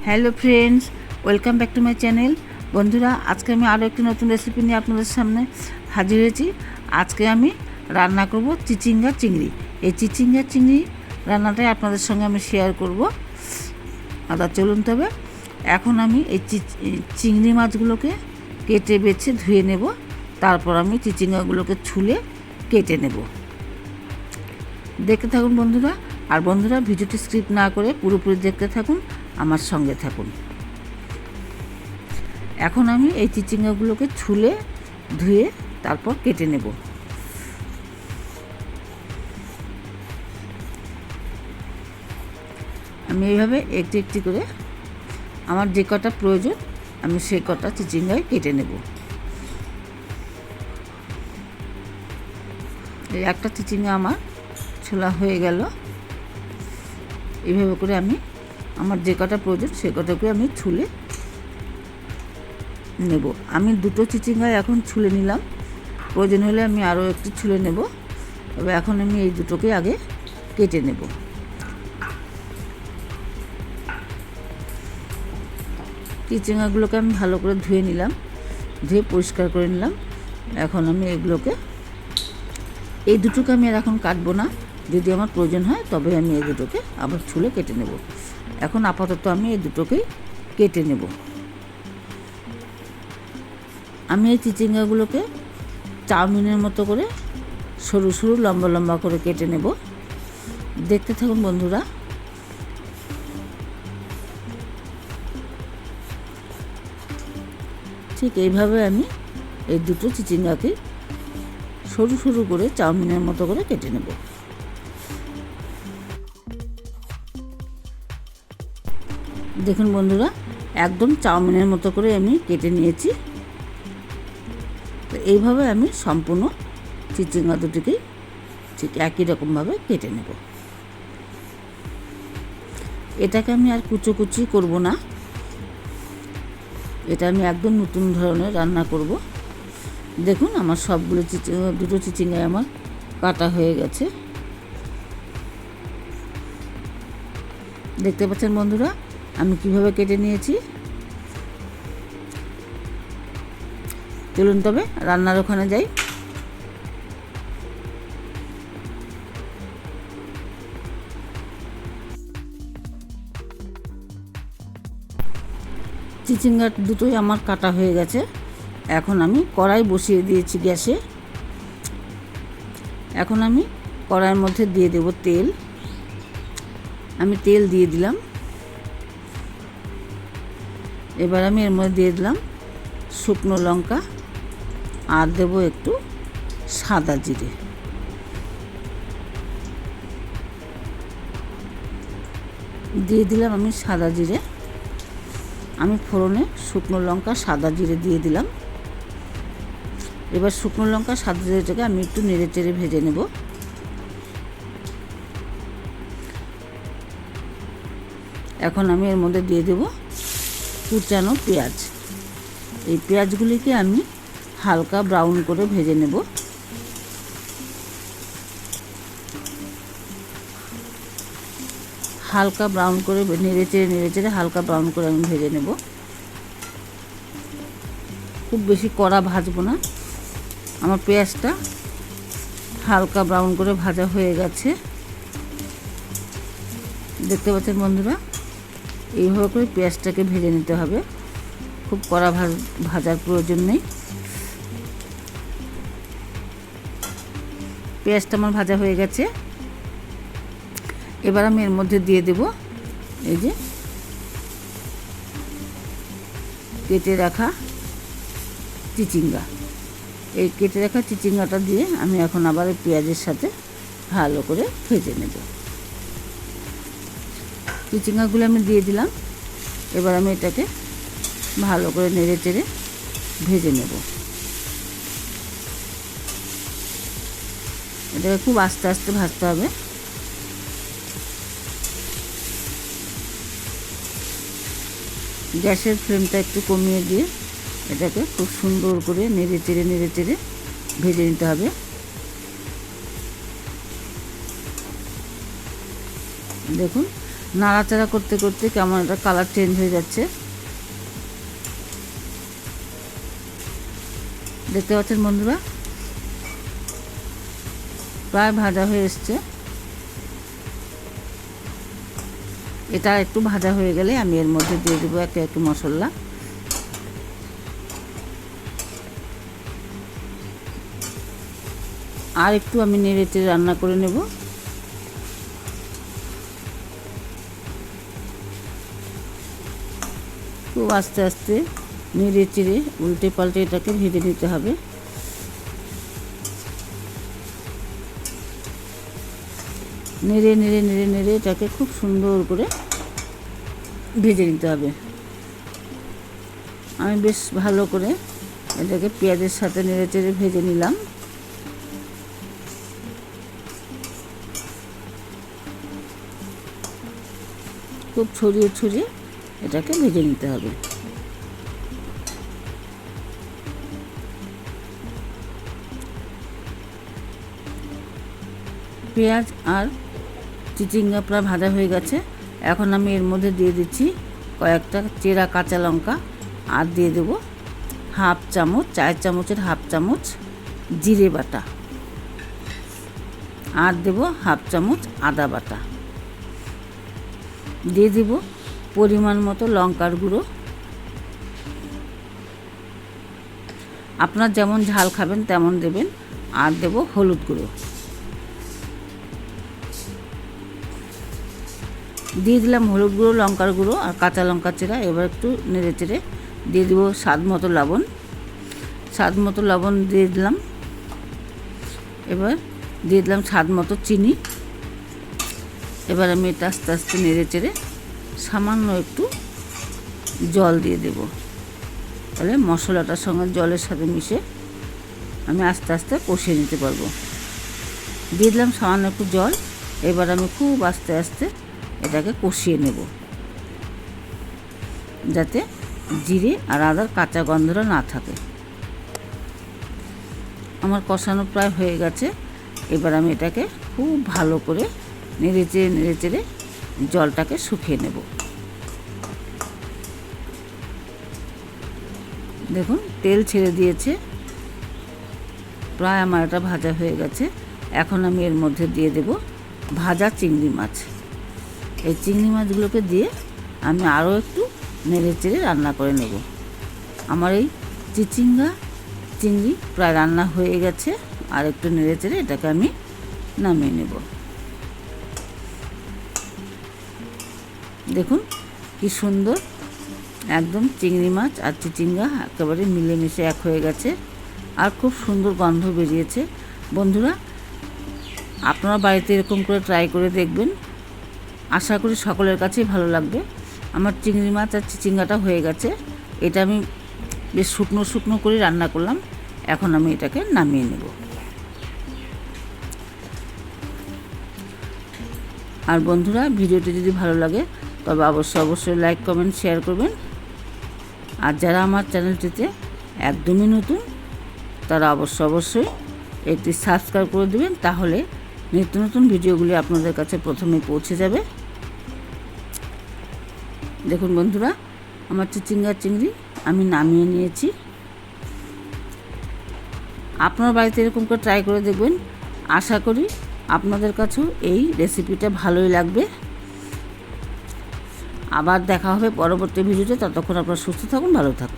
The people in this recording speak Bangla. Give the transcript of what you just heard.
Hello friends, welcome back to my channel. বন্ধুরা, আজকে আমি আরও একটি নতুন রেসিপি নিয়ে আপনাদের সামনে হাজির হয়েছি। আজকে আমি রান্না করব চিচিঙ্গা চিংড়ি। এই চিচিঙ্গা চিংড়ি রান্নাটাই আপনাদের সঙ্গে আমি শেয়ার করব। চলুন তবে এখন আমি এই চিংড়ি মাছগুলোকে কেটে বেছে ধুয়ে নেব। তারপর আমি চিচিঙ্গাগুলোকে ছুলে কেটে নেব। দেখতে থাকুন বন্ধুরা। আর বন্ধুরা, ভিডিওটি স্কিপ না করে পুরোপুরি দেখতে থাকুন, আমার সঙ্গে থাকুন। এখন আমি এই চিচিঙ্গাগুলোকে ছুলে ধুয়ে তারপর কেটে নেব। আমি এইভাবে একটি একটি করে আমার যে কটা প্রয়োজন আমি সেই কটা চিচিঙ্গায় কেটে নেব। এই একটা চিচিঙ্গা আমার ছোলা হয়ে গেল। এইভাবে করে আমি আমার যে কটা প্রয়োজন সে কটা করে আমি ছুলে নেব। আমি দুটো চিচিঙ্গা এখন ছুলে নিলাম, প্রয়োজন হলে আমি আরও একটু ছুলে নেব। তবে এখন আমি এই দুটোকে আগে কেটে নেব। চিচিঙ্গাগুলোকে আমি ভালো করে ধুয়ে নিলাম, ধুয়ে পরিষ্কার করে নিলাম। এখন আমি এগুলোকে এই দুটোকে আমি আর এখন কাটবো না, যদি আমার প্রয়োজন হয় তবে আমি এই দুটোকে আবার ছুলে কেটে নেব। এখন আপাতত আমি এই দুটোকেই কেটে নেব। আমি এই চিচিঙ্গাগুলোকে চাউমিনের মতো করে সরু সরু লম্বা লম্বা করে কেটে নেব। দেখতে থাকুন বন্ধুরা। ঠিক এইভাবে আমি এই দুটো চিচিঙ্গাকে সরু সরু করে চাউমিনের মতো করে কেটে নেব। দেখুন বন্ধুরা, একদম চাউমিনের মতো করে আমি কেটে নিয়েছি। তো এইভাবে আমি সম্পূর্ণ চিচিঙ্গা দুটিকেই ঠিক একই রকমভাবে কেটে নেব। এটাকে আমি আর কুচি করব না, এটা আমি একদম নতুন ধরনের রান্না করব। দেখুন আমার সবগুলো দুটো চিচিঙ্গায় আমার কাটা হয়ে গেছে। দেখতে পাচ্ছেন বন্ধুরা আমি কিভাবে কেটে নিয়েছি। চলুন তবে রান্নার ওখানে যাই। চিচিঙ্গা দুটোই আমার কাটা হয়ে গেছে। এখন আমি কড়াই বসিয়ে দিয়েছি গ্যাসে। এখন আমি কড়াইয়ের মধ্যে দিয়ে দেব তেল। আমি তেল দিয়ে দিলাম। এবার আমি এর মধ্যে দিয়ে দিলাম শুকনো লঙ্কা আর দেব একটু সাদা জিরে। দিয়ে দিলাম আমি সাদা জিরে। আমি ফোড়নে শুকনো লঙ্কা সাদা জিরে দিয়ে দিলাম। এবার শুকনো লঙ্কা সাদা জিরেটাকে আমি একটু নেড়ে চেড়ে ভেজে নেব। এখন আমি এর মধ্যে দিয়ে দেব কুচানো পেঁয়াজ। এই পেঁয়াজগুলিকে আমি হালকা ব্রাউন করে ভেজে নেব। হালকা ব্রাউন করে নেড়ে চেড়ে হালকা ব্রাউন করে আমি ভেজে নেব। খুব বেশি কড়া ভাজবো না। আমার পেঁয়াজটা হালকা ব্রাউন করে ভাজা হয়ে গেছে। দেখতে পাচ্ছেন বন্ধুরা, এইভাবে করে পেঁয়াজটাকে ভেজে নিতে হবে। খুব কড়া ভাজার প্রয়োজন নেই। পেঁয়াজটা আমার ভাজা হয়ে গেছে। এবার আমি এর মধ্যে দিয়ে দেব এই যে কেটে রাখা চিচিঙ্গা। এই কেটে রাখা চিচিঙ্গাটা দিয়ে আমি এখন আবার পেঁয়াজের সাথে ভালো করে ভেজে নেব। চিচিঙ্গাগুলো আমি দিয়ে দিলাম। এবার আমি এটাকে ভালো করে নেড়ে চেড়ে ভেজে নেব। এটাকে খুব আস্তে আস্তে ভাজতে হবে। গ্যাসের ফ্লেমটা একটু কমিয়ে দিয়ে এটাকে খুব সুন্দর করে নেড়ে চেড়ে ভেজে নিতে হবে। দেখুন নাড়াচাড়া করতে করতে কেমন একটা কালার চেঞ্জ হয়ে যাচ্ছে, দেখতে পাচ্ছেন বন্ধুরা। প্রায় ভাজা হয়ে এসছে। এটা একটু ভাজা হয়ে গেলে আমি এর মধ্যে দিয়ে দেবো একে একে মশলা। আর একটু আমি নেড়ে চেড়ে রান্না করে নেব। খুব আস্তে আস্তে নেড়ে চেড়ে উল্টে পাল্টে এটাকে ভেজে নিতে হবে। নেড়ে নেড়ে নেড়ে নেড়ে এটাকে খুব সুন্দর করে ভেজে নিতে হবে। আমি বেশ ভালো করে এটাকে পেঁয়াজের সাথে নেড়ে চেড়ে ভেজে নিলাম। খুব ছড়িয়ে ছড়িয়ে এটাকে ভেজে নিতে হবে। পেঁয়াজ আর চিচিঙ্গা প্রায় ভাজা হয়ে গেছে। এখন আমি এর মধ্যে দিয়ে দিচ্ছি কয়েকটা চেরা কাঁচা লঙ্কা, আর দিয়ে দেবো হাফ চামচ, চায়ের চামচের হাফ চামচ জিরে বাটা, আর দেবো হাফ চামচ আদা বাটা, দিয়ে দেবো পরিমাণ মতো লঙ্কার গুঁড়ো। আপনার যেমন ঝাল খাবেন তেমন দেবেন। আর দেবো হলুদ গুঁড়ো। দিয়ে দিলাম হলুদ গুঁড়ো, লঙ্কার গুঁড়ো আর কাঁচা লঙ্কা চেরা। এবার একটু নেড়ে চেড়ে দিয়ে দেবো স্বাদ মতো লবণ। স্বাদ মতো লবণ দিয়ে দিলাম। এবার দিয়ে দিলাম স্বাদ মতো চিনি। এবার আমি এটা আস্তে আস্তে নেড়ে চেড়ে সামান্য একটু জল দিয়ে দেব। তাহলে মশলাটার সঙ্গে জলের সাথে মিশে আমি আস্তে আস্তে কষিয়ে নিতে পারবো। দিয়ে দিলাম সামান্য একটু জল। এবার আমি খুব আস্তে আস্তে এটাকে কষিয়ে নেব, যাতে জিরে আর আদার কাঁচা গন্ধটা না থাকে। আমার কষানো প্রায় হয়ে গেছে। এবার আমি এটাকে খুব ভালো করে নেড়ে চেড়ে জলটাকে শুকিয়ে নেব। দেখুন তেল ছেড়ে দিয়েছে। প্রায় আমার এটা ভাজা হয়ে গেছে। এখন আমি এর মধ্যে দিয়ে দেব ভাজা চিংড়ি মাছ। এই চিংড়ি মাছগুলোকে দিয়ে আমি আরও একটু নেড়ে চেড়ে রান্না করে নেব। আমার এই চিচিঙ্গা চিংড়ি প্রায় রান্না হয়ে গেছে। আর একটু নেড়ে চেড়ে এটাকে আমি নামিয়ে নেব। দেখুন কি সুন্দর একদম চিংড়ি মাছ আর চিচিঙ্গা একেবারে মিলেমিশে এক হয়ে গেছে, আর খুব সুন্দর গন্ধ বেরিয়েছে। বন্ধুরা, আপনারা বাড়িতে এরকম করে ট্রাই করে দেখবেন। আশা করি সকলের কাছেই ভালো লাগবে। আমার চিংড়ি মাছ আর চিচিঙ্গাটা হয়ে গেছে। এটা আমি বেশ শুকনো শুকনো করে রান্না করলাম। এখন আমি এটাকে নামিয়ে নেব। আর বন্ধুরা, ভিডিওটি যদি ভালো লাগে তবে অবশ্যই লাইক কমেন্ট শেয়ার করবেন। আর যারা আমার চ্যানেলটিতে একদমই নতুন তারা অবশ্যই একটি সাবস্ক্রাইব করে দেবেন। তাহলে নিত্য নতুন ভিডিওগুলি আপনাদের কাছে প্রথমে পৌঁছে যাবে। দেখুন বন্ধুরা, আমার চিচিঙ্গা চিংড়ি আমি নামিয়ে নিয়েছি। আপনার বাড়িতে এরকম করে ট্রাই করে দেখবেন। আশা করি আপনাদের কাছেও এই রেসিপিটা ভালোই লাগবে। আবার দেখা হবে পরবর্তী ভিডিওতে। ততক্ষণ আপনারা সুস্থ থাকুন, ভালো থাকুন।